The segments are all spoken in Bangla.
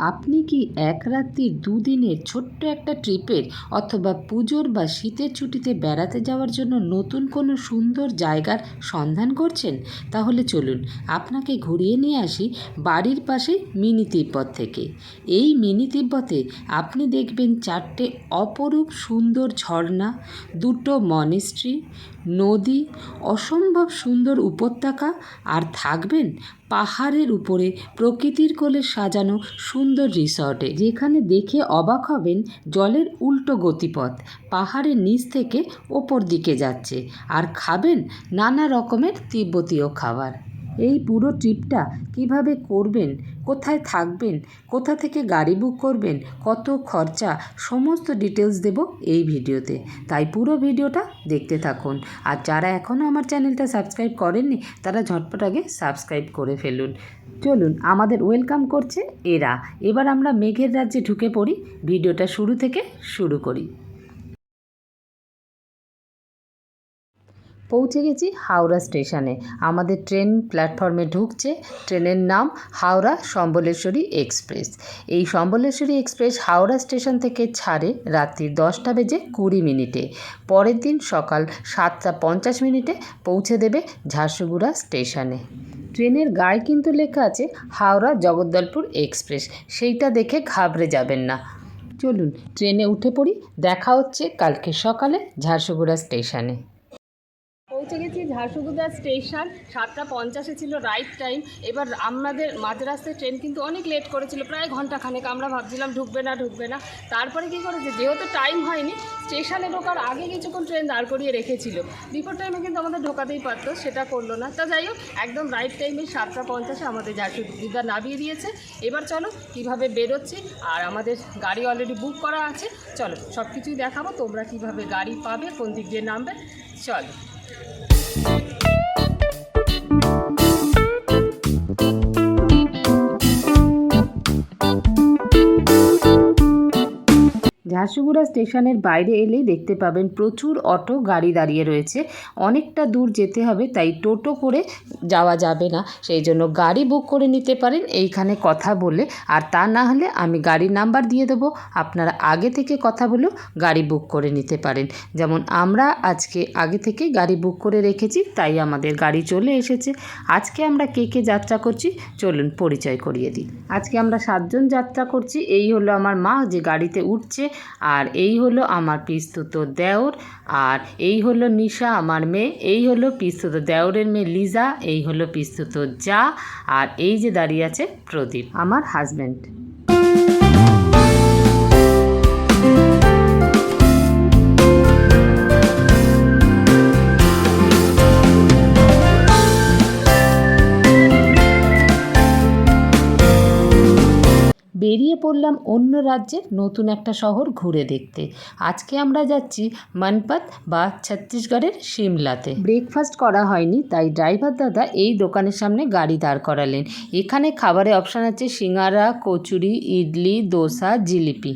আপনি কি এক রাত্রি দুদিনের ছোট্ট একটা ট্রিপের অথবা পুজোর বা শীতের ছুটিতে বেড়াতে যাওয়ার জন্য নতুন কোনো সুন্দর জায়গার সন্ধান করছেন? তাহলে চলুন আপনাকে ঘুরিয়ে নিয়ে আসি বাড়ির পাশে মিনি তিব্বত থেকে। এই মিনি তিব্বতে আপনি দেখবেন 4টে অপরূপ সুন্দর ঝর্ণা, 2টো মনেস্ট্রি, নদী, অসম্ভব সুন্দর উপত্যকা, আর থাকবেন পাহাড়ের উপরে প্রকৃতির কোলে সাজানো সুন্দর রিসর্টে, যেখানে দেখে অবাক হবেন জলের উল্টো গতিপথ পাহাড়ের নিচ থেকে ওপর দিকে যাচ্ছে, আর খাবেন নানা রকমের তিব্বতীয় খাবার। এই পুরো ট্রিপটা কিভাবে করবেন, কোথায় থাকবেন, কোথা থেকে গাড়ি বুক করবেন, কত খরচা, সমস্ত ডিটেলস দেব এই ভিডিওতে। তাই পুরো ভিডিওটা দেখতে থাকুন। আর যারা এখনও আমার চ্যানেলটা সাবস্ক্রাইব করেননি তারা ঝটপট আগে সাবস্ক্রাইব করে ফেলুন। চলুন, আমাদের ওয়েলকাম করছে এরা। এবার আমরা মেঘের রাজ্যে ঢুকে পড়ি, ভিডিওটা শুরু থেকে শুরু করি। পৌঁছে গেছি হাওড়া স্টেশনে। আমাদের ট্রেন প্ল্যাটফর্মে ঢুকছে। ট্রেনের নাম হাওড়া সম্বলেশ্বরী এক্সপ্রেস। এই সম্বলেশ্বরী এক্সপ্রেস হাওড়া স্টেশন থেকে ছাড়ে রাত্রি 10:20 পরের দিন সকাল 7:50 পৌঁছে দেবে ঝারসুগুড়া স্টেশনে। ট্রেনের গায়ে কিন্তু লেখা আছে হাওড়া জগদ্দলপুর এক্সপ্রেস, সেইটা দেখে ঘাবড়ে যাবেন না। চলুন ট্রেনে উঠে পড়ি, দেখা হচ্ছে কালকে সকালে ঝারসুগুড়া স্টেশনে। পৌঁছে গেছি ঝারসুগুড়া স্টেশন। 7:50 ছিল রাইট টাইম। এবার আমাদের মাঝ রাস্তায় ট্রেন কিন্তু অনেক লেট করেছিল, প্রায় ঘন্টাখানেক। আমরা ভাবছিলাম ঢুকবে না। তারপরে কী করেছে, যেহেতু টাইম হয়নি, স্টেশনে ঢোকার আগে কিছুক্ষণ ট্রেন দাঁড় করিয়ে রেখেছিল। বিফোর টাইমে কিন্তু আমাদের ঢোকাতেই পারতো, সেটা করলো না। তা যাই হোক, একদম রাইট টাইমে 7:50 আমাদের ঝারসুগুড়া নামিয়ে দিয়েছে। এবার চলো কীভাবে বেরোচ্ছি, আর আমাদের গাড়ি অলরেডি বুক করা আছে। চলো সব কিছুই দেখাবো, তোমরা কীভাবে গাড়ি পাবে, কোন দিক দিয়ে নামবে। চলো। ঝারসুগুড়া স্টেশনের বাইরে এলেই দেখতে পাবেন প্রচুর অটো গাড়ি দাঁড়িয়ে রয়েছে। অনেকটা দূর যেতে হবে, তাই টোটো করে যাওয়া যাবে না, সেই জন্য গাড়ি বুক করে নিতে পারেন এইখানে কথা বলে। আর তা না হলে আমি গাড়ির নাম্বার দিয়ে দেবো, আপনারা আগে থেকে কথা বলেও গাড়ি বুক করে নিতে পারেন। যেমন আমরা আজকে আগে থেকে গাড়ি বুক করে রেখেছি, তাই আমাদের গাড়ি চলে এসেছে। আজকে আমরা কে কে যাত্রা করছি চলুন পরিচয় করিয়ে দিই। আজকে আমরা 7 জন যাত্রা করছি। এই হলো আমার মা যে গাড়িতে উঠছে, আর এই হলো আমার পিস্তুতো দেওর, আর এই হলো নিশা আমার মেয়ে, এই হলো পিস্তুতো দেওরের মেয়ে লিজা, এই হলো পিস্তুতো যা, আর এই যে দাঁড়িয়ে আছে প্রদীপ আমার হাজব্যান্ড। বেরিয়ে পড়লাম অন্য রাজ্যের নতুন একটা শহর ঘুরে দেখতে। আজকে আমরা যাচ্ছি মনপত বা ছত্তিশগড়ের সিমলাতে। ব্রেকফাস্ট করা হয়নি, তাই ড্রাইভার দাদা এই দোকানের সামনে গাড়ি দাঁড় করালেন। এখানে খাবারের অপশান আছে সিঙ্গারা, কচুরি, ইডলি, দোসা, জিলিপি।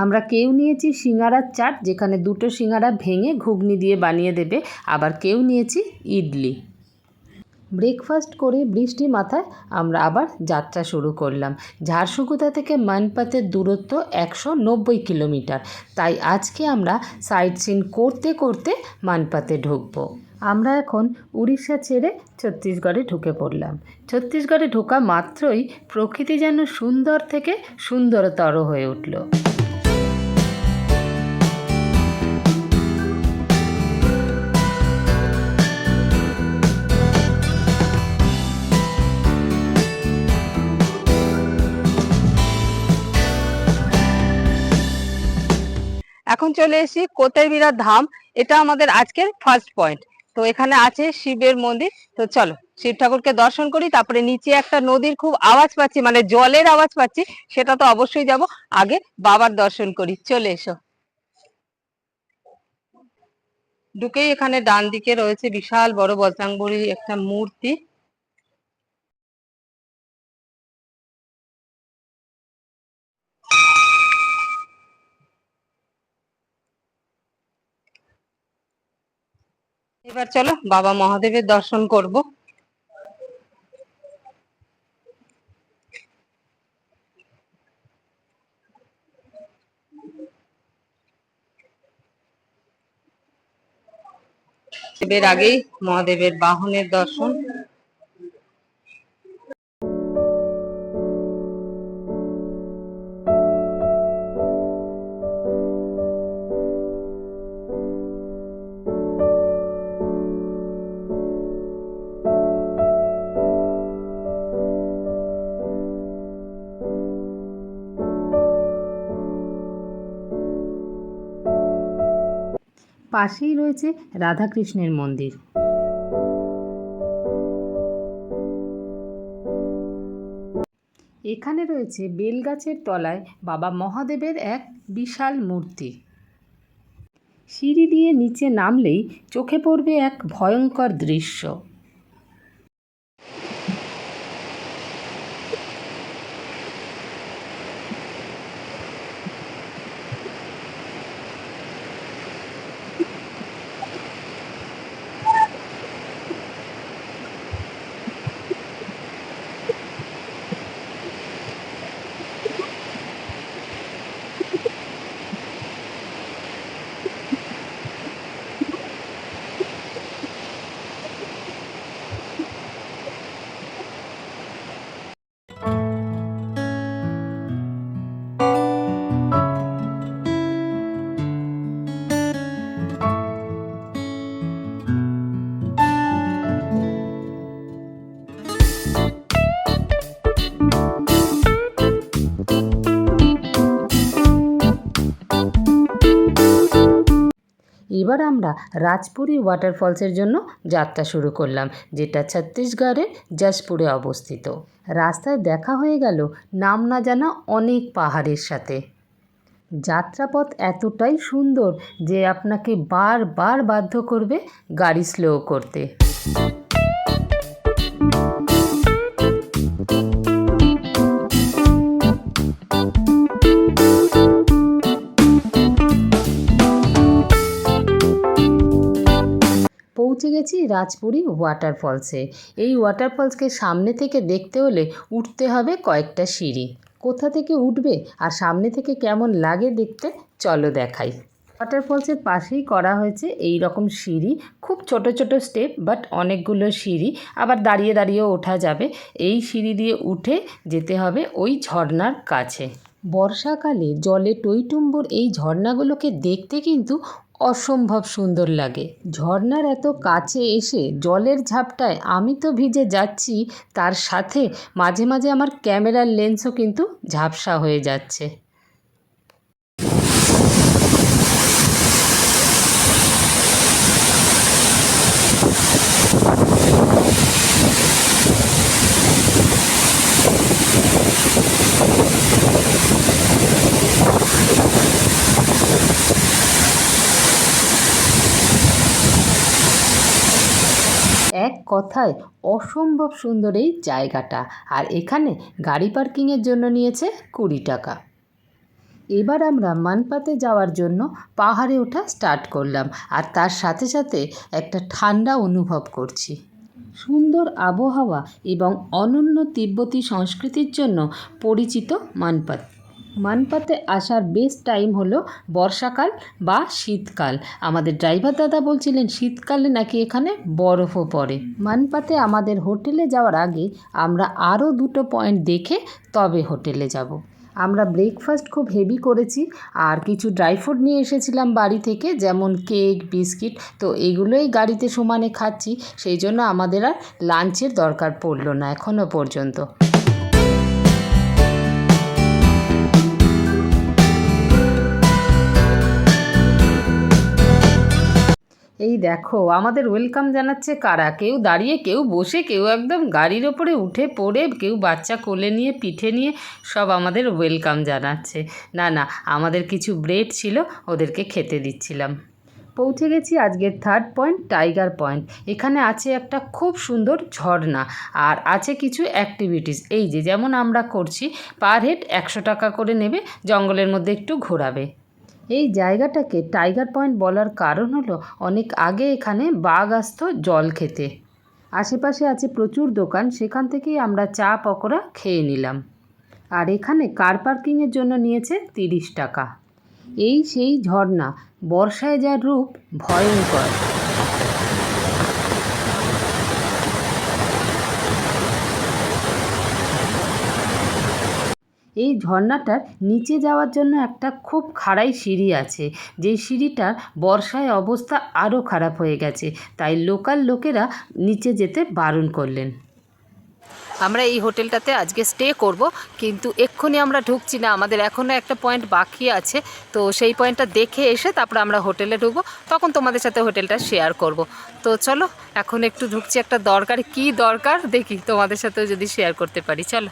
আমরা কেউ নিয়েছি সিঙ্গারার চাট, যেখানে 2টো সিঙ্গারা ভেঙে ঘুগনি দিয়ে বানিয়ে দেবে, আবার কেউ নিয়েছি ইডলি। ব্রেকফাস্ট করে বৃষ্টি মাথায় আমরা আবার যাত্রা শুরু করলাম। ঝারসুগুড়া থেকে মনপতের দূরত্ব 190 কিলোমিটার, তাই আজকে আমরা সাইট সিন করতে করতে মনপতে ঢুকবো। আমরা এখন উড়িষ্যা ছেড়ে ছত্তিশগড়ে ঢুকে পড়লাম। ছত্তিশগড়ে ঢোকা মাত্রই প্রকৃতি যেন সুন্দর থেকে সুন্দরতর হয়ে উঠল। এখন চলে এসেছি কোটাইবিরা ধাম। এটা আমাদের আজকের ফার্স্ট পয়েন্ট। তো এখানে আছে শিবের মন্দির। তো চলো শিব ঠাকুরকে দর্শন করি, তারপরে নিচে একটা নদীর খুব আওয়াজ পাচ্ছি, মানে জলের আওয়াজ পাচ্ছি, সেটা তো অবশ্যই যাব। আগে বাবার দর্শন করি, চলে এসো। ঢুকেই এখানে ডান দিকে রয়েছে বিশাল বড় বজরংবলী একটা মূর্তি। এবার চলো বাবা মহাদেবের দর্শন করব। এর আগেই মহাদেবের বাহনের দর্শন। পাশেই রয়েছে রাধাকৃষ্ণের মন্দির। এখানে রয়েছে বেলগাছের তলায় বাবা মহাদেবের এক বিশাল মূর্তি। সিঁড়ি দিয়ে নিচে নামলেই চোখে পড়বে এক ভয়ঙ্কর দৃশ্য। এবার আমরা রাজপুরী ওয়াটারফলসের জন্য যাত্রা শুরু করলাম, যেটা ছত্তিশগড়ের যশপুরে অবস্থিত। রাস্তায় দেখা হয়ে গেল নাম না জানা অনেক পাহাড়ের সাথে। যাত্রাপথ এতটাই সুন্দর যে আপনাকে বারবার বাধ্য করবে গাড়ি স্লো করতে। পৌঁছে গেছি রাজপুরী ওয়াটারফলসে। এই ওয়াটারফলসকে সামনে থেকে দেখতে হলে উঠতে হবে কয়েকটা সিঁড়ি। কোথা থেকে উঠবে আর সামনে থেকে কেমন লাগে দেখতে, চলো দেখাই। ওয়াটারফলসের পাশেই করা হয়েছে এই রকম সিঁড়ি, খুব ছোট ছোট স্টেপ, বাট অনেকগুলো সিঁড়ি, আবার দাঁড়িয়ে দাঁড়িয়েও ওঠা যাবে। এই সিঁড়ি দিয়ে উঠে যেতে হবে ওই ঝর্ণার কাছে। বর্ষাকালে জলে টইটুম্বুর এই ঝর্ণাগুলোকে দেখতে কিন্তু অসম্ভব সুন্দর লাগে। ঝর্ণার এত কাছে এসে জলের ঝাপটায় আমি তো ভিজে যাচ্ছি, তার সাথে মাঝে মাঝে আমার ক্যামেরার লেন্সও কিন্তু ঝাপসা হয়ে যাচ্ছে। এক কথায় অসম্ভব সুন্দর এই জায়গাটা। আর এখানে গাড়ি পার্কিংয়ের জন্য নিয়েছে 20 টাকা। এবার আমরা মানপাতে যাওয়ার জন্য পাহাড়ে ওঠা স্টার্ট করলাম, আর তার সাথে সাথে একটা ঠান্ডা অনুভব করছি। সুন্দর আবহাওয়া এবং অনন্য তিব্বতী সংস্কৃতির জন্য পরিচিত মানপাত। মানপাতে আসার বেস্ট টাইম হলো বর্ষাকাল বা শীতকাল। আমাদের ড্রাইভার দাদা বলছিলেন শীতকালে নাকি এখানে বরফও পড়ে। মানপাতে আমাদের হোটেলে যাওয়ার আগে আমরা আরও 2টো পয়েন্ট দেখে তবে হোটেলে যাব। আমরা ব্রেকফাস্ট খুব হেভি করেছি, আর কিছু ড্রাই ফ্রুট নিয়ে এসেছিলাম বাড়ি থেকে, যেমন কেক, বিস্কিট। তো এগুলোই গাড়িতে সমানে খাচ্ছি, সেই জন্য আমাদের আর লাঞ্চের দরকার পড়লো না এখনও পর্যন্ত। এই দেখো আমাদের ওয়েলকাম জানাচ্ছে কারা, কেউ দাঁড়িয়ে, কেউ বসে, কেউ একদম গাড়ির ওপরে উঠে পড়ে, কেউ বাচ্চা কোলে নিয়ে, পিঠে নিয়ে, সব আমাদের ওয়েলকাম জানাচ্ছে। না না, আমাদের কিছু ব্রেড ছিল, ওদেরকে খেতে দিচ্ছিলাম। পৌঁছে গেছি আজকের 3rd পয়েন্ট, টাইগার পয়েন্ট। এখানে আছে একটা খুব সুন্দর ঝর্ণা, আর আছে কিছু অ্যাক্টিভিটিস। এই যে যেমন আমরা করছি, পার হেড 100 টাকা করে নেবে, জঙ্গলের মধ্যে একটু ঘোরাবে। এই জায়গাটাকে টাইগার পয়েন্ট বলার কারণ হলো অনেক আগে এখানে বাঘ আসতো জল খেতে। আশেপাশে আছে প্রচুর দোকান, সেখান থেকেই আমরা চা পকোড়া খেয়ে নিলাম। আর এখানে কার পার্কিংয়ের জন্য নিয়েছে 30 টাকা। এই সেই ঝর্ণা, বর্ষায় যার রূপ ভয়ঙ্কর। এই ঝর্ণাটার নিচে যাওয়ার জন্য একটা খুব খাড়াই সিঁড়ি আছে, যেই সিঁড়িটার বর্ষায় অবস্থা আরও খারাপ হয়ে গেছে, তাই লোকাল লোকেরা নিচে যেতে বারণ করলেন। আমরা এই হোটেলটাতে আজকে স্টে করব, কিন্তু এক্ষুনি আমরা ঢুকছি না, আমাদের এখনও একটা পয়েন্ট বাকি আছে। তো সেই পয়েন্টটা দেখে এসে তারপরে আমরা হোটেলে ঢুকবো, তখন তোমাদের সাথে হোটেলটা শেয়ার করব। তো চলো এখন একটু ঢুকছি, একটা দরকার, কি দরকার দেখি, তোমাদের সাথেও যদি শেয়ার করতে পারি। চলো।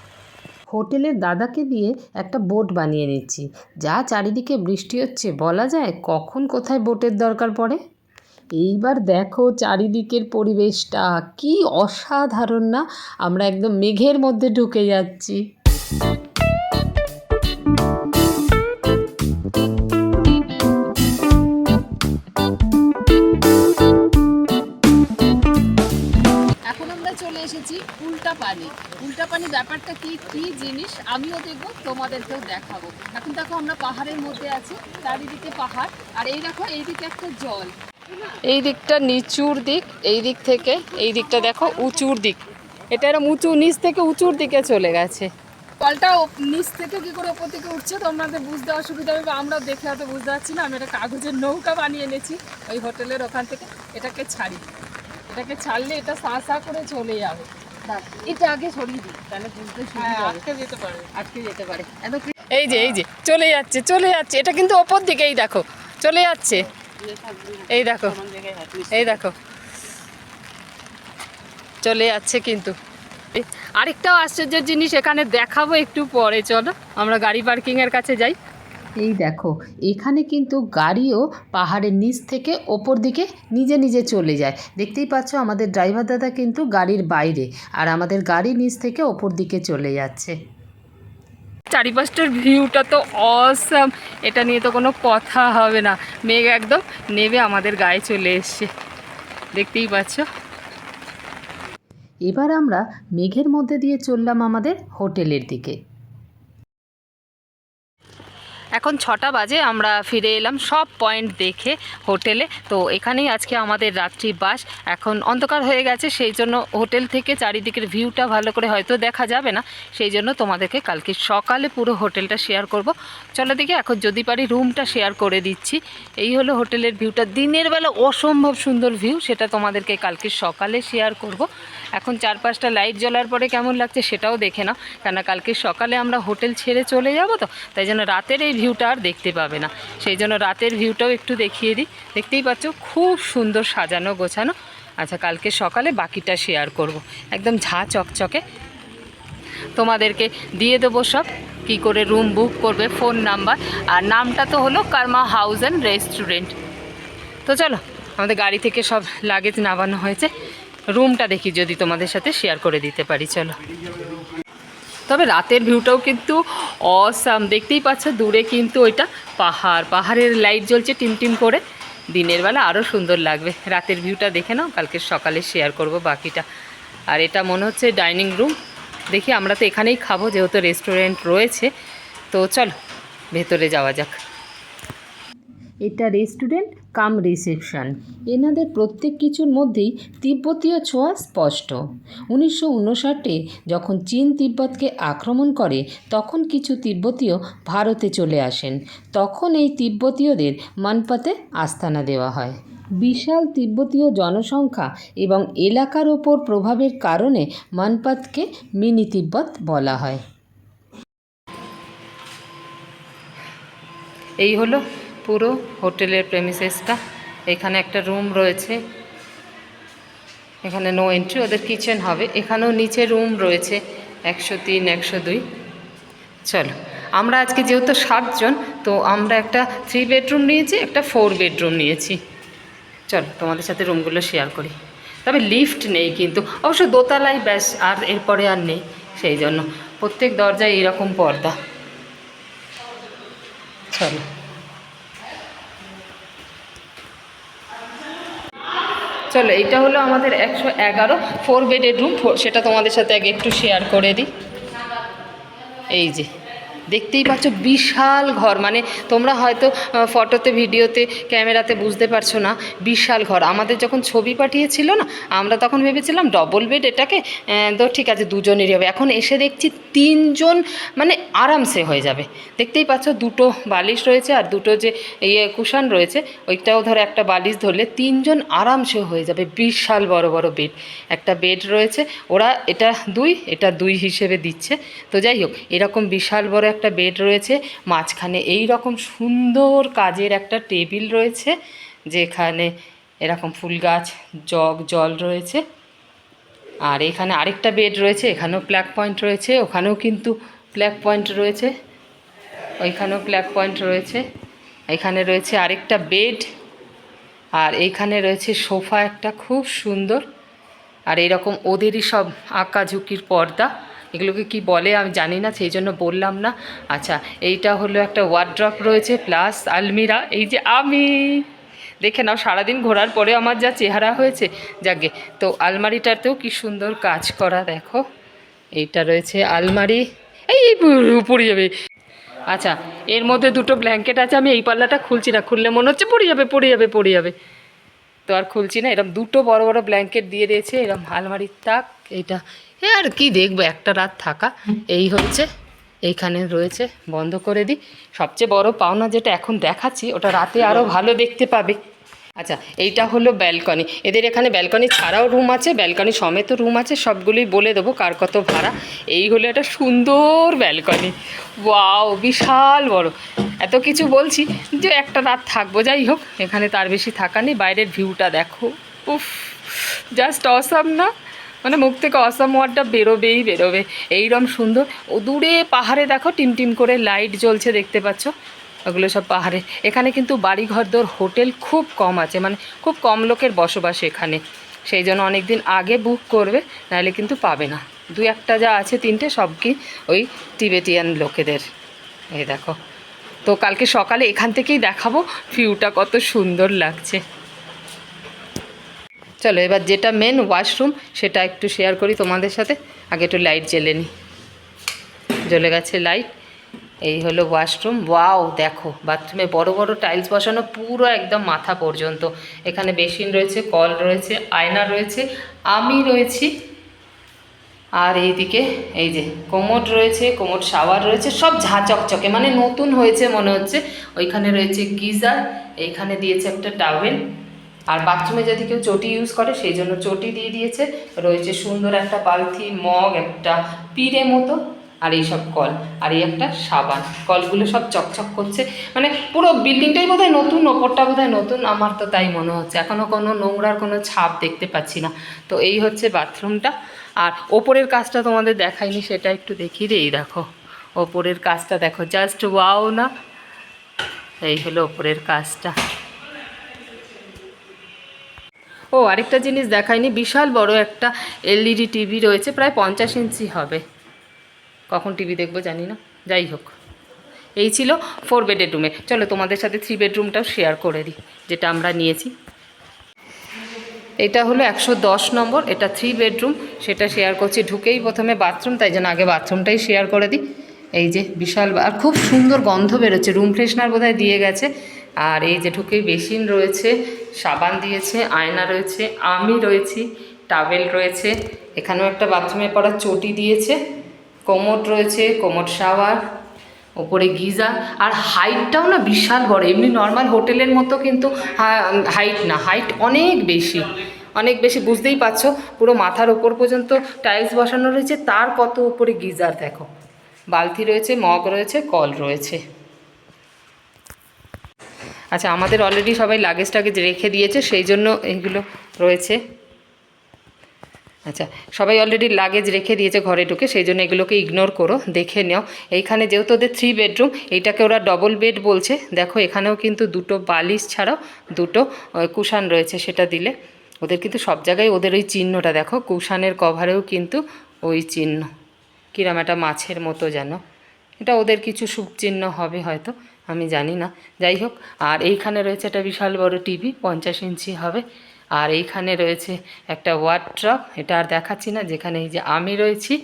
হোটেলের দাদাকে দিয়ে একটা বোট বানিয়ে নিচ্ছি। যা চারিদিকে বৃষ্টি হচ্ছে, বলা যায় কখন কোথায় বোটের দরকার পড়ে। এইবার দেখো চারিদিকের পরিবেশটা কি অসাধারণ না, আমরা একদম মেঘের মধ্যে ঢুকে যাচ্ছি। এখন আমরা চলে এসেছি উল্টা পানি। উল্টা পানি ব্যাপারটা কি, কি জিনিস আমিও দেখবো, তোমাদেরকেও দেখাবো। এখন দেখো আমরা পাহাড়ের মধ্যে আছি, চারিদিকে পাহাড়, আর এই দেখো এইদিকে একটা জল, এই দিকটা নিচুর দিক, এই দিক থেকে এই দিকটা দেখো উঁচুর দিক। এটা এরকম উঁচু, নিচ থেকে উঁচুর দিকে চলে গেছে। জলটা নিচ থেকে কি করে ওপর দিকে উঠছে তোমাদের বুঝতে অসুবিধা হবে, আমরা দেখে হয়তো বুঝতে পারছি না। আমি একটা কাগজের নৌকা বানিয়ে এনেছি ওই হোটেলের ওখান থেকে, এটাকে ছাড়ি, এটাকে ছাড়লে এটা সা করে চলে যাবে। এটা আগে সরিয়ে দিই, তাহলে বুঝতে সুবিধা হবে। আটকে যেতে পারে, আটকে যেতে পারে। এই যে এই যে চলে যাচ্ছে, চলে যাচ্ছে, এটা কিন্তু ওপর দিকে, এই দেখো চলে যাচ্ছে, এই দেখো, এই দেখো চলে যাচ্ছে। কিন্তু আরেকটাও আশ্চর্যের জিনিস এখানে দেখাবো একটু পরে, চলো আমরা গাড়ি পার্কিংয়ের কাছে যাই। এই দেখো এখানে কিন্তু গাড়িও পাহাড়ের নিচ থেকে ওপর দিকে নিজে নিজে চলে যায়। দেখতেই পাচ্ছ আমাদের ড্রাইভার দাদা কিন্তু গাড়ির বাইরে, আর আমাদের গাড়ি নিচ থেকে ওপর দিকে চলে যাচ্ছে। চারিপাশটার ভিউটা তো অসাম, এটা নিয়ে তো কোনো কথা হবে না। মেঘ একদম নেবে আমাদের গায়ে চলে এসছে, দেখতেই পাচ্ছ। এবার আমরা মেঘের মধ্যে দিয়ে চললাম আমাদের হোটেলের দিকে। এখন 6টা বাজে, আমরা ফিরে এলাম সব পয়েন্ট দেখে হোটেলে। তো এখানেই আজকে আমাদের রাত্রি বাস। এখন অন্ধকার হয়ে গেছে, সেই জন্য হোটেল থেকে চারিদিকের ভিউটা ভালো করে হয়তো দেখা যাবে না, সেই জন্য তোমাদেরকে কালকে সকালে পুরো হোটেলটা শেয়ার করব। চলো দেখি, এখন যদি পারি রুমটা শেয়ার করে দিচ্ছি। এই হলো হোটেলের ভিউটা, দিনের বেলা অসম্ভব সুন্দর ভিউ, সেটা তোমাদেরকে কালকে সকালে শেয়ার করব। এখন 4-5টা লাইট জ্বলার পরে কেমন লাগছে সেটাও দেখে নাও, কেননা কালকে সকালে আমরা হোটেল ছেড়ে চলে যাব, তো তাই জন্য রাতের এই ভিউটা আর দেখতে পাবে না, সেই জন্য রাতের ভিউটাও একটু দেখিয়ে দিই। দেখতেই পাচ্ছ খুব সুন্দর সাজানো গোছানো। আচ্ছা, কালকে সকালে বাকিটা শেয়ার করব, একদম ঝা চকচকে। তোমাদেরকে দিয়ে দেবো সব, কি করে রুম বুক করবে, ফোন নাম্বার, আর নামটা তো হলো কার্মা হাউস অ্যান্ড রেস্টুরেন্ট। তো চলো, আমাদের গাড়ি থেকে সব লাগেজ নামানো হয়েছে, রুমটা দেখি যদি তোমাদের সাথে শেয়ার করে দিতে পারি। চলো। তবে রাতের ভিউটাও কিন্তু অসাম, দেখতেই পাচ্ছ দূরে কিন্তু ওইটা পাহাড়, পাহাড়ের লাইট জ্বলছে টিমটিম করে। দিনের বেলা আরও সুন্দর লাগবে, রাতের ভিউটা দেখে নাও, কালকে সকালে শেয়ার করব বাকিটা। আর এটা মনে হচ্ছে ডাইনিং রুম, দেখি আমরা তো এখানেই খাবো যেহেতু রেস্টুরেন্ট রয়েছে। তো চলো ভেতরে যাওয়া যাক। এটা রেস্টুরেন্ট কাম রিসেপশন। এনাদের প্রত্যেক কিছুর মধ্যেই তিব্বতীয় ছোঁয়া স্পষ্ট। 1959-এ যখন চীন তিব্বতকে আক্রমণ করে, তখন কিছু তিব্বতীয় ভারতে চলে আসেন। তখন এই তিব্বতীয়দের মানপাতে আস্তানা দেওয়া হয়। বিশাল তিব্বতীয় জনসংখ্যা এবং এলাকার ওপর প্রভাবের কারণে মানপাতকে মিনি তিব্বত বলা হয়। এই হলো পুরো হোটেলের প্রেমিসেসটা। এখানে একটা রুম রয়েছে, এখানে নো এন্ট্রি, ওদের কিচেন হবে। এখানেও নিচে রুম রয়েছে 103, 102। চলো, আমরা আজকে যেহেতু 7 জন, তো আমরা একটা 3 বেডরুম নিয়েছি, একটা 4 বেডরুম নিয়েছি। চলো তোমাদের সাথে রুমগুলো শেয়ার করি। তবে লিফট নেই কিন্তু, অবশ্য দোতলায় ব্যাস, আর এরপরে আর নেই, সেই জন্য প্রত্যেক দরজায় এইরকম পর্দা। চলো। চলো, এইটা হলো আমাদের 111 4 বেডের রুম, সেটা তোমাদের সাথে আগে একটু শেয়ার করে দিই। এই যে দেখতেই পাচ্ছ বিশাল ঘর, মানে তোমরা হয়তো ফটোতে ভিডিওতে ক্যামেরাতে বুঝতে পারছো না, বিশাল ঘর। আমাদের যখন ছবি পাঠিয়েছিল না, আমরা তখন ভেবেছিলাম ডবল বেড এটাকে তো ঠিক আছে দুজনেরই হবে, এখন এসে দেখছি তিনজন মানে আরামসে হয়ে যাবে। দেখতেই পাচ্ছ দুটো বালিশ রয়েছে আর দুটো যে কুশান রয়েছে ওইটাও ধরো একটা বালিশ ধরলে তিনজন আরামসে হয়ে যাবে। বিশাল বড় বড় বেড, একটা বেড রয়েছে, ওরা এটা দুই হিসেবে দিচ্ছে। তো যাই হোক, এরকম বিশাল বড় একটা বেড রয়েছে, মাঝখানে এই রকম সুন্দর কাজের একটা টেবিল রয়েছে, যেখানে এরকম ফুল গাছ জল রয়েছে। আর এখানে আরেকটা বেড রয়েছে, এখানেও প্লাগ পয়েন্ট রয়েছে, ওখানেও কিন্তু প্লাগ পয়েন্ট রয়েছে, ওইখানেও প্লাগ পয়েন্ট রয়েছে। এখানে রয়েছে আরেকটা বেড, আর এইখানে রয়েছে সোফা একটা খুব সুন্দর। আর এরকম ওদেরই সব আঁকাঝুঁকির পর্দা, এগুলোকে কি বলে আমি জানি না, সেই জন্য বললাম না। আচ্ছা, এইটা হলো একটা ওয়ার্ড্রপ রয়েছে প্লাস আলমিরা। এই যে আমি দেখে নাও, সারাদিন ঘোরার পরে আমার যা চেহারা হয়েছে, যাকে তো আলমারিটাতেও কি সুন্দর কাজ করা দেখো। এইটা রয়েছে আলমারি, এই পড়ে যাবে। আচ্ছা, এর মধ্যে দুটো ব্ল্যাঙ্কেট আছে, আমি এই পাল্লাটা খুলছি না, খুললে মনে হচ্ছে পড়ে যাবে, তো আর খুলছি না। এরকম দুটো বড় বড় ব্ল্যাঙ্কেট দিয়ে দিয়েছে, এরকম আলমারির তাক। এইটা আর কি দেখবো, একটা রাত থাকা এই হচ্ছে। এইখানে রয়েছে, বন্ধ করে দিই। সবচেয়ে বড় পাওনা যেটা এখন দেখাচ্ছি, ওটা রাতে আরও ভালো দেখতে পাবে। আচ্ছা, এইটা হলো ব্যালকনি। এদের এখানে ব্যালকনি ছাড়াও রুম আছে, ব্যালকনি সমেত রুম আছে, সবগুলোই বলে দেবো কার কত ভাড়া। এই হলো একটা সুন্দর ব্যালকনি, ওয়াও বিশাল বড়। এত কিছু বলছি যে একটা রাত থাকবো, যাই হোক এখানে তার বেশি থাকা নেই। বাইরের ভিউটা দেখো, উফ জাস্ট অসাম না, মানে মুখ থেকে অসাম ওয়ার্ডটা বেরোবেই এইরকম সুন্দর। ও দূরে পাহাড়ে দেখো টিম করে লাইট জ্বলছে, দেখতে পাচ্ছ, ওগুলো সব পাহাড়ে। এখানে কিন্তু বাড়িঘরদোর হোটেল খুব কম আছে, মানে খুব কম লোকের বসবাস এখানে, সেই জন্য অনেক দিন আগে বুক করবে, নাহলে কিন্তু পাবে না। দু একটা যা আছে তিনটে, সব কি ওই টিবেটিয়ান লোকেদের। এই দেখো, তো কালকে সকালে এখান থেকেই দেখাবো ভিউটা কত সুন্দর লাগছে। চলো এবার যেটা মেন ওয়াশরুম সেটা একটু শেয়ার করি তোমাদের সাথে। আগে একটু লাইট জ্বেলে নিই, জ্বলে গেছে লাইট। এই হলো ওয়াশরুম, ওয়াও দেখো বাথরুমে বড় বড় টাইলস বসানো পুরো একদম মাথা পর্যন্ত। এখানে বেসিন রয়েছে, কল রয়েছে, আয়না রয়েছে, আমি রয়েছি। আর এইদিকে এই যে কোমোড রয়েছে, কোমোড শাওয়ার রয়েছে, সব ঝাঁচকচকে মানে নতুন হয়েছে মনে হচ্ছে। ওইখানে রয়েছে গিজার, এইখানে দিয়েছে একটা টাওয়েল। আর বাথরুমে যদি কেউ চটি ইউজ করে সেই জন্য চটি দিয়ে দিয়েছে। রয়েছে সুন্দর একটা বালতি, মগ, একটা পিঁড়ে মতো, আর এইসব কল, আর এই একটা সাবান। কলগুলো সব চকচক করছে, মানে পুরো বিল্ডিংটাই বোধহয় নতুন, ওপরটা বোধহয় নতুন, আমার তো তাই মনে হচ্ছে। এখনও কোনো নোংরার কোনো ছাপ দেখতে পাচ্ছি না। তো এই হচ্ছে বাথরুমটা। আর ওপরের কাজটা তোমাদের দেখাইনি, সেটা একটু দেখিয়ে দিই। দেখো ওপরের কাজটা দেখো, জাস্ট ওয়াও না। এই হলো ওপরের কাজটা। ও আরেকটা জিনিস দেখাইনি, বিশাল বড় একটা এলইডি টিভি রয়েছে, প্রায় 50 ইঞ্চি হবে। কখন টিভি দেখবো জানি না, যাই হোক। এই ছিল 4 বেডের রুমে। চলো তোমাদের সাথে 3 বেডরুমটাও শেয়ার করে দিই, যেটা আমরা নিয়েছি। এটা হলো 110 নম্বর, এটা 3 বেডরুম, সেটা শেয়ার করছি। ঢুকেই প্রথমে বাথরুম, তাই জন্য আগে বাথরুমটাই শেয়ার করে দিই। এই যে বিশাল, আর খুব সুন্দর গন্ধ বেরোচ্ছে, রুম ফ্রেশনার বোধহয় দিয়ে গেছে। আর এই যে ঢুকেই বেসিন রয়েছে, সাবান দিয়েছে, আয়না রয়েছে, আমি রয়েছি, টাওয়েল রয়েছে। এখানেও একটা বাথরুমে পড়া চটি দিয়েছে, কোমোড রয়েছে, কোমোড শাওয়ার, ওপরে গিজার। আর হাইটটাও না বিশাল বড়, এমনি নর্মাল হোটেলের মতো কিন্তু হাইট না, হাইট অনেক বেশি, বুঝতেই পারছো। পুরো মাথার ওপর পর্যন্ত টাইলস বসানো রয়েছে, তার কত উপরে গিজার দেখো। বালতি রয়েছে, মগ রয়েছে, কল রয়েছে। আচ্ছা, আমাদের অলরেডি সবাই লাগেজ টাগেজ রেখে দিয়েছে, সেই জন্য এইগুলো রয়েছে। আচ্ছা, সবাই অলরেডি লাগেজ রেখে দিয়েছে ঘরে ঢুকে, সেই জন্য এগুলোকে ইগনোর করো, দেখে নাও। এইখানে যেহেতু ওদের 3 বেডরুম, এইটাকে ওরা ডবল বেড বলছে। দেখো এখানেও কিন্তু দুটো বালিশ ছাড়াও দুটো কুশান রয়েছে, সেটা দিলে ওদের কিন্তু সব জায়গায় ওদের ওই চিহ্নটা দেখো, কুশানের কভারেও কিন্তু ওই চিহ্ন, কিরম একটা মাছের মতো যেন। এটা ওদের কিছু শুভ চিহ্ন হবে হয়তো, আমি জানি না, যাই হোক। আর এইখানে রয়েছে একটা বিশাল বড় টিভি, 50 ইঞ্চি হবে। আর এইখানে রয়েছে একটা ওয়ার্ড্রপ, এটা আর দেখাচ্ছি না, যেখানে এই যে আমি রয়েছি।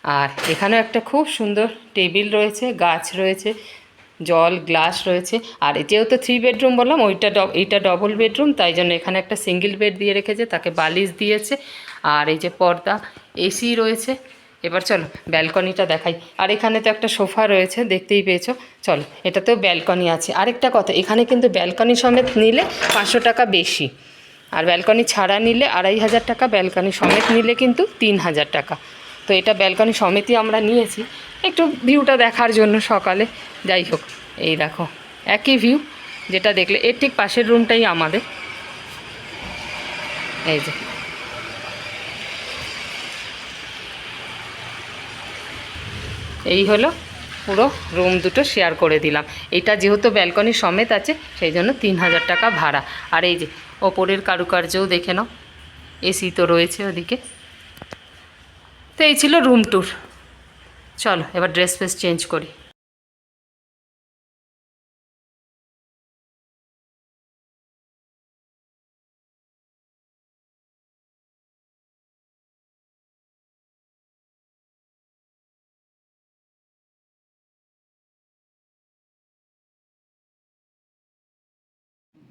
আর এখানেও একটা খুব সুন্দর টেবিল রয়েছে, গাছ রয়েছে, জল গ্লাস রয়েছে। আর যেহেতু 3 বেডরুম বললাম, এইটা ডবল বেডরুম, তাই জন্য এখানে একটা সিঙ্গেল বেড দিয়ে রেখেছে, তাকে বালিশ দিয়েছে। আর এই যে পর্দা, এসি রয়েছে। এবার চলো ব্যালকনিটা দেখাই। আর এখানে তো একটা সোফা রয়েছে, দেখতেই পেয়েছো। চলো, এটাতেও ব্যালকনি আছে। আরেকটা কথা, এখানে কিন্তু ব্যালকনি সমেত নিলে 500 টাকা বেশি, আর ব্যালকনি ছাড়া নিলে 2500 টাকা, ব্যালকনি সমেত নিলে কিন্তু 3000 টাকা। তো এটা ব্যালকনি সমেতই আমরা নিয়েছি, একটু ভিউটা দেখার জন্য সকালে। যাই হোক, এই দেখো একই ভিউ যেটা দেখলে, এর ঠিক পাশের রুমটাই আমাদের। এই যে এই হলো পুরো রুম দুটো শেয়ার করে দিলাম। এটা যেহেতু ব্যালকনি সমেত আছে, সেই জন্য 3000 টাকা ভাড়া। আর এই যে ওপরের কারুকার্যও দেখে নাও, এসি তো রয়েছে ওদিকে। তো এই ছিল রুম ট্যুর। চলো এবার ড্রেস ফ্রেস চেঞ্জ করি।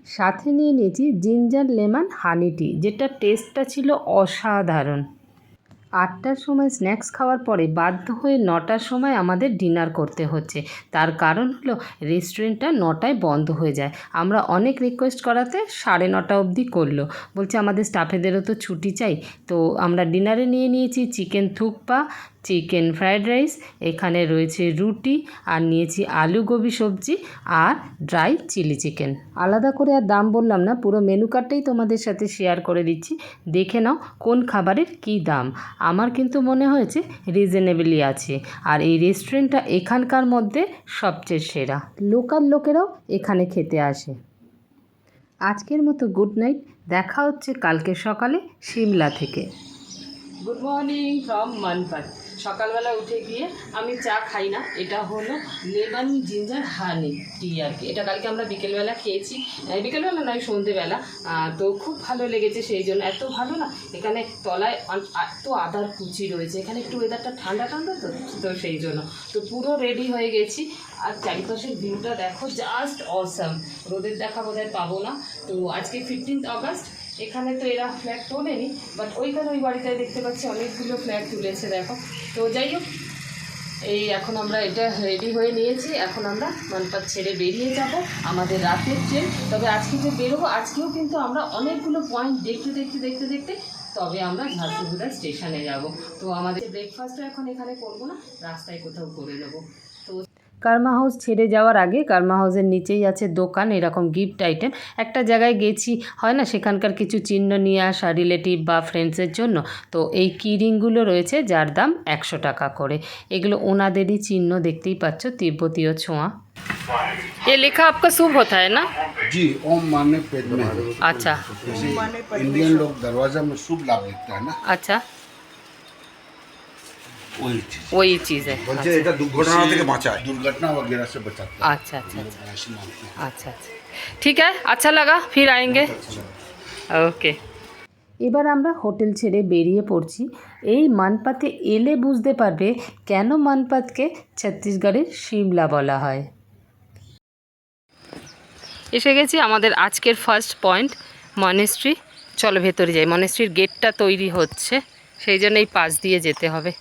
সাথে নিয়ে নিয়েছি জিঞ্জার লেমন হানি টি, যেটা টেস্টটা ছিল অসাধারণ। 8টার সময় স্ন্যাক্স খাওয়ার পরে বাধ্য হয়ে 9টার সময় আমাদের ডিনার করতে হচ্ছে। তার কারণ হলো রেস্টুরেন্টটা 9টায় বন্ধ হয়ে যায়। আমরা অনেক রিকোয়েস্ট করাতে 9:30 অবধি করলো। বলছে আমাদের স্টাফেদেরও তো ছুটি চাই। তো আমরা ডিনারে নিয়ে নিয়েছি chicken thukpa, chicken fried rice, এখানে রয়েছে রুটি, আর নিয়েছি আলু গোবি সবজি আর ড্রাই চিলি চিকেন। আলাদা করে আর দাম বললাম না, পুরো মেনু কার্ডটাই তোমাদের সাথে শেয়ার করে দিচ্ছি। দেখে নাও কোন খাবারের কী দাম। আমার কিন্তু মনে হয়েছে রিজনেবলই আছে। আর এই রেস্টুরেন্টটা এখানকার মধ্যে সবচেয়ে সেরা, লোকাল লোকেরাও এখানে খেতে আসে। আজকের মতো গুড নাইট, দেখা হচ্ছে কালকে সকালে সিমলা থেকে। Good morning from Manpat. সকালবেলা উঠে গিয়ে আমি চা খাই না, এটা হলো লেমন জিঞ্জার হানি টি আর কি। এটা কালকে আমরা বিকেলবেলা খেয়েছি, বিকেলবেলা নয় সন্ধেবেলা। তো খুব ভালো লেগেছে, সেই জন্য এত ভালো না, এখানে তলায় এত আদার কুচি রয়েছে। এখানে একটু ওয়েদারটা ঠান্ডা ঠান্ডা তো, তো সেই জন্য তো পুরো রেডি হয়ে গেছি। আর চারিপাশের ভিউটা দেখো, জাস্ট অসাম। রোদের দেখা বোধহয় পাবো না। তো আজকে 15th অগস্ট। এখানে তো এরা ফ্ল্যাগ তোলেনি, বাট ওইখানে ওই বাড়িটায় দেখতে পাচ্ছি অনেকগুলো ফ্ল্যাগ তুলেছে, দেখো। তো যাই হোক, এই এখন আমরা এটা রেডি হয়ে নিয়েছি। এখন আমরা মানপাট ছেড়ে বেরিয়ে যাব, আমাদের রাতের ট্রেন। তবে আজকে যে বেরোবো, আজকেও কিন্তু আমরা অনেকগুলো পয়েন্ট দেখতে দেখতে দেখতে দেখতে তবে আমরা ঝাড়সুগুড়া স্টেশনে যাব। তো আমাদের ব্রেকফাস্টও এখন এখানে করবো না, রাস্তায় কোথাও করে নেবো। তো কার্মা হাউস ছেড়ে যাওয়ার আগে, কার্মা হাউসের নিচেই আছে দোকান, এরকম গিফট আইটেম। একটা জায়গায় গেছি, হয় না, সেখানকার কিছু চিহ্ন নিয়ে আসা রিলেটিভ বা ফ্রেন্ডসের জন্য। তো এই কিরিংগুলো রয়েছে, যার দাম 100 টাকা করে। এগুলো ওনাদেরই চিহ্ন, দেখতেই পাচ্ছ, তিব্বতীয় ছোঁয়া। ये लिखा आपका शुभ होता है ना? जी, ओम माने पेड़ में है। अच्छा जैसे इंडियन लोग दरवाजा में शुभ लाभ लिखता है ना, अच्छा, वही चीज। वही चीज़ है। বলছে এটা দুর্ঘটনা থেকে বাঁচায়। दुर्घटना वगैरह से बचाता है। अच्छा अच्छा अच्छा ऐसे मानते हैं। अच्छा अच्छा, ठीक है, अच्छा लगा, फिर आएंगे। ওকে, এবার আমরা হোটেল ছেড়ে বেরিয়ে পড়ছি। এই মানপাতে এলে বুঝতে পারবে কেন মানপাতকে ছত্তিশগড়ের সিমলা বলা হয়। এসে গেছি আমাদের আজকের ফার্স্ট পয়েন্ট, মনেস্ট্রি। চলো ভেতরে যাই। মনেস্ট্রির গেটটা তৈরি হচ্ছে, সেই জন্য এই পাশ দিয়ে যেতে হবে।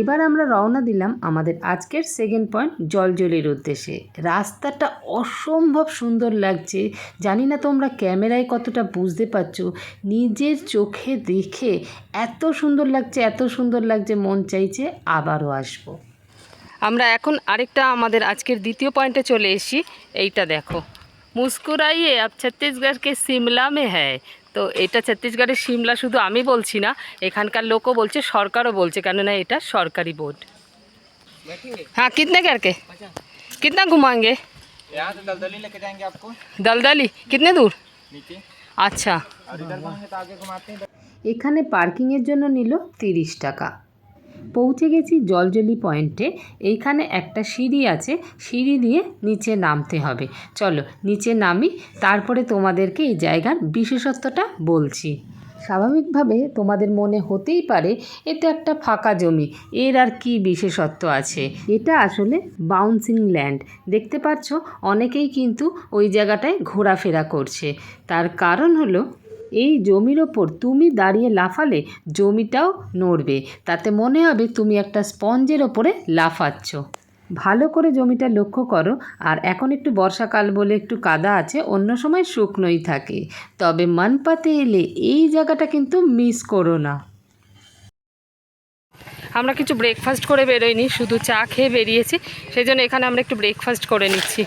এবার আমরা রওনা দিলাম আমাদের আজকের সেকেন্ড পয়েন্ট জলজলির উদ্দেশ্যে। রাস্তাটা অসম্ভব সুন্দর লাগছে, জানি না তোমরা ক্যামেরায় কতটা বুঝতে পারছো, নিজের চোখে দেখে এত সুন্দর লাগছে, এত সুন্দর লাগছে, মন চাইছে আবারও আসবো। আমরা এখন আরেকটা আমাদের আজকের দ্বিতীয় পয়েন্টে চলে এসেছি। এইটা দেখো, মুস্কুরাইয়ে আপ ছত্তিশগড়কে সিমলা মে হ্যায়। তো এটা ছত্তিশগড়ের সিমলা শুধু আমি বলছি না, এখানকার লোকও বলছে, সরকারও বলছে, কেননা এটা সরকারি বোর্ড। হ্যাঁ, কিতনে করকে कितना घुमाएंगे? यहाँ से दलदली लेके जाएंगे आपको दलदली कितने दूर? नीचे अच्छा, और इधर घुमाएंगे तो आगे घुमाते हैं। এখানে পার্কিংয়ের জন্য নিল 30 টাকা। পৌঁছে গেছি জলজলি পয়েন্টে। এইখানে একটা সিঁড়ি আছে, সিঁড়ি দিয়ে নিচে নামতে হবে। চলো নিচে নামি, তারপরে তোমাদেরকে এই জায়গার বিশেষত্বটা বলছি। স্বাভাবিকভাবে তোমাদের মনে হতেই পারে এটা একটা ফাঁকা জমি, এর আর কি বিশেষত্ব আছে। এটা আসলে বাউন্সিং ল্যান্ড। দেখতে পাচ্ছ অনেকেই কিন্তু ওই জায়গাটায় ঘোরাফেরা করছে। তার কারণ হলো এই জমির ওপর তুমি দাঁড়িয়ে লাফালে জমিটাও নড়বে, তাতে মনে হবে তুমি একটা স্পঞ্জের ওপরে লাফাচ্ছ। ভালো করে জমিটা লক্ষ্য করো। আর এখন একটু বর্ষাকাল বলে একটু কাদা আছে, অন্য সময় শুকনোই থাকে। তবে মানপাতে এলে এই জায়গাটা কিন্তু মিস করো না। আমরা কিছু ব্রেকফাস্ট করে বেরোইনি, শুধু চা খেয়ে বেরিয়েছি, সেই জন্য এখানে আমরা একটু ব্রেকফাস্ট করে নিচ্ছি।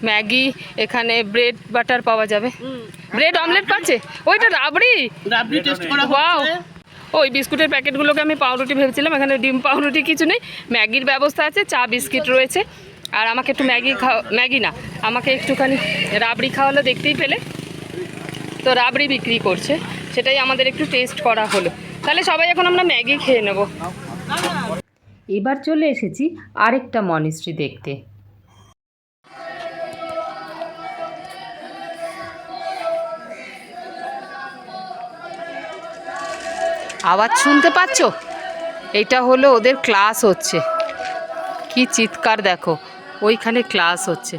ম্যাগি, এখানে ব্রেড বাটার পাওয়া যাবে, ব্রেড অমলেট পাচ্ছে, ওইটা রাবড়ি টেস্ট করা। ওয়াও, ওই বিস্কুটের প্যাকেটগুলোকে আমি পাউরুটি ভেবেছিলাম, এখানে ডিম পাউরুটি কিছু নেই, ম্যাগির ব্যবস্থা আছে, চা বিস্কিট রয়েছে। আর আমাকে একটু ম্যাগি না, আমাকে একটুখানি রাবড়ি খাওয়ালো, দেখতেই পেলে তো রাবড়ি বিক্রি করছে, সেটাই আমাদের একটু টেস্ট করা হলো। তাহলে সবাই এখন আমরা ম্যাগি খেয়ে নেব। এবার চলে এসেছি আরেকটা মনিস্ট্রি দেখতে। আওয়াজ শুনতে পাচ্ছ? এটা হলো ওদের ক্লাস হচ্ছে, কি চিৎকার দেখো, ওইখানে ক্লাস হচ্ছে।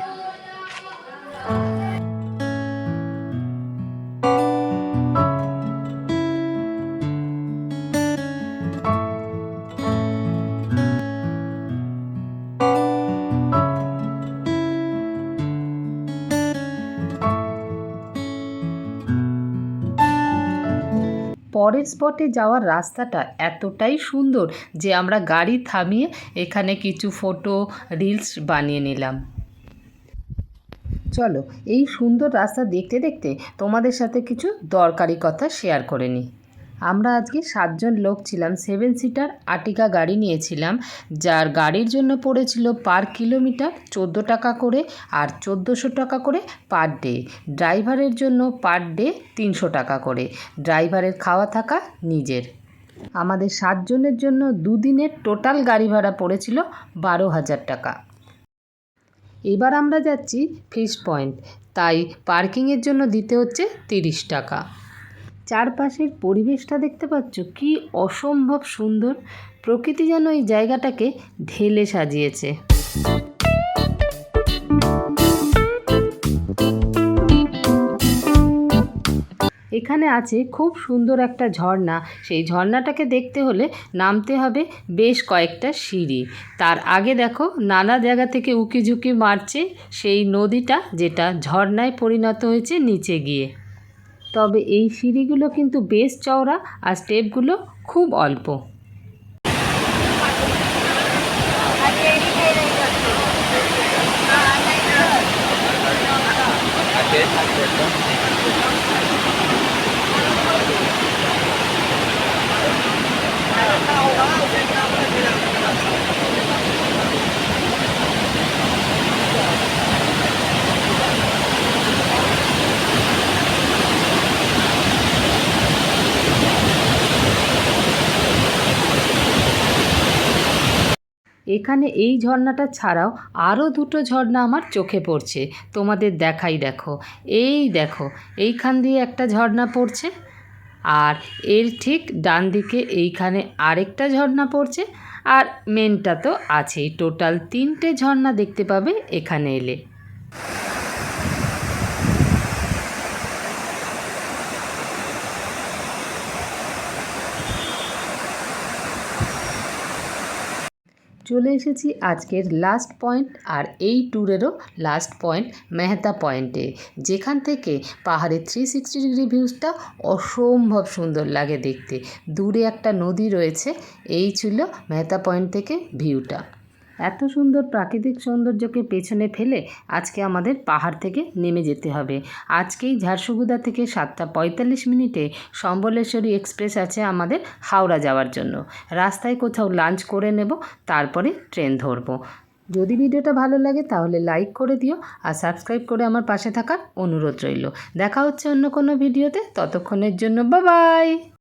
পরের স্পটে যাওয়ার রাস্তাটা এতটাই সুন্দর যে আমরা গাড়ি থামিয়ে এখানে কিছু ফটো রিলস বানিয়ে নিলাম। চলো এই সুন্দর রাস্তা দেখতে দেখতে তোমাদের সাথে কিছু দরকারি কথা শেয়ার করে নিই। আমরা আজকে 7 জন লোক ছিলাম, 7 সিটার আর্টিকা গাড়ি নিয়েছিলাম, যার গাড়ির জন্য পড়েছিল পার কিলোমিটার 14 টাকা করে আর 1400 টাকা করে পার ডে। ড্রাইভারের জন্য পার ডে 300 টাকা করে, ড্রাইভারের খাওয়া থাকা নিজের। আমাদের 7 জনের জন্য 2 দিনের টোটাল গাড়ি ভাড়া পড়েছিল 12,000 টাকা। এবার আমরা যাচ্ছি ফিশ পয়েন্ট, তাই পার্কিংয়ের জন্য দিতে হচ্ছে 30 টাকা। চারপাশের পরিবেশটা দেখতে পাচ্ছ, কি অসম্ভব সুন্দর। প্রকৃতি যেন এই জায়গাটাকে ঢেলে সাজিয়েছে। এখানে আছে খুব সুন্দর একটা ঝর্ণা। সেই ঝর্ণাটাকে দেখতে হলে নামতে হবে বেশ কয়েকটা সিঁড়ি। তার আগে দেখো নানা জায়গা থেকে উকিঝুঁকি মারছে সেই নদীটা, যেটা ঝর্ণায় পরিণত হয়েছে নিচে গিয়ে। তবে এই সিঁড়িগুলো কিন্তু বেশ চওড়া আর স্টেপগুলো খুব অল্প। এখানে এই ঝর্ণাটা ছাড়াও আরও 2টো ঝর্ণা আমার চোখে পড়ছে, তোমাদের দেখাই। দেখো, এই দেখো এইখান দিয়ে একটা ঝর্ণা পড়ছে, আর এর ঠিক ডান দিকে এইখানে আরেকটা ঝর্ণা পড়ছে, আর মেনটা তো আছেই। টোটাল 3টে ঝর্ণা দেখতে পাবে এখানে এলে। চলে এসেছি আজকের লাস্ট পয়েন্ট, আর এই ট্যুরেরও লাস্ট পয়েন্ট মেহতা পয়েন্টে, যেখান থেকে পাহাড়ের 360 ডিগ্রি ভিউজটা অসম্ভব সুন্দর লাগে দেখতে। দূরে একটা নদী রয়েছে, এই ছিল মেহতা পয়েন্ট থেকে ভিউটা। এত সুন্দর প্রাকৃতিক সৌন্দর্যকে পেছনে ফেলে আজকে আমাদের পাহাড় থেকে নেমে যেতে হবে। আজকেই ঝারসুগুদা থেকে 7:45 সম্বলেশ্বরী এক্সপ্রেস আছে আমাদের হাওড়া যাওয়ার জন্য। রাস্তায় কোথাও লাঞ্চ করে নেব, তারপরে ট্রেন ধরবো। যদি ভিডিওটা ভালো লাগে তাহলে লাইক করে দিও, আর সাবস্ক্রাইব করে আমার পাশে থাকার অনুরোধ রইল। দেখা হচ্ছে অন্য কোনো ভিডিওতে, ততক্ষণের জন্য বাই বাই।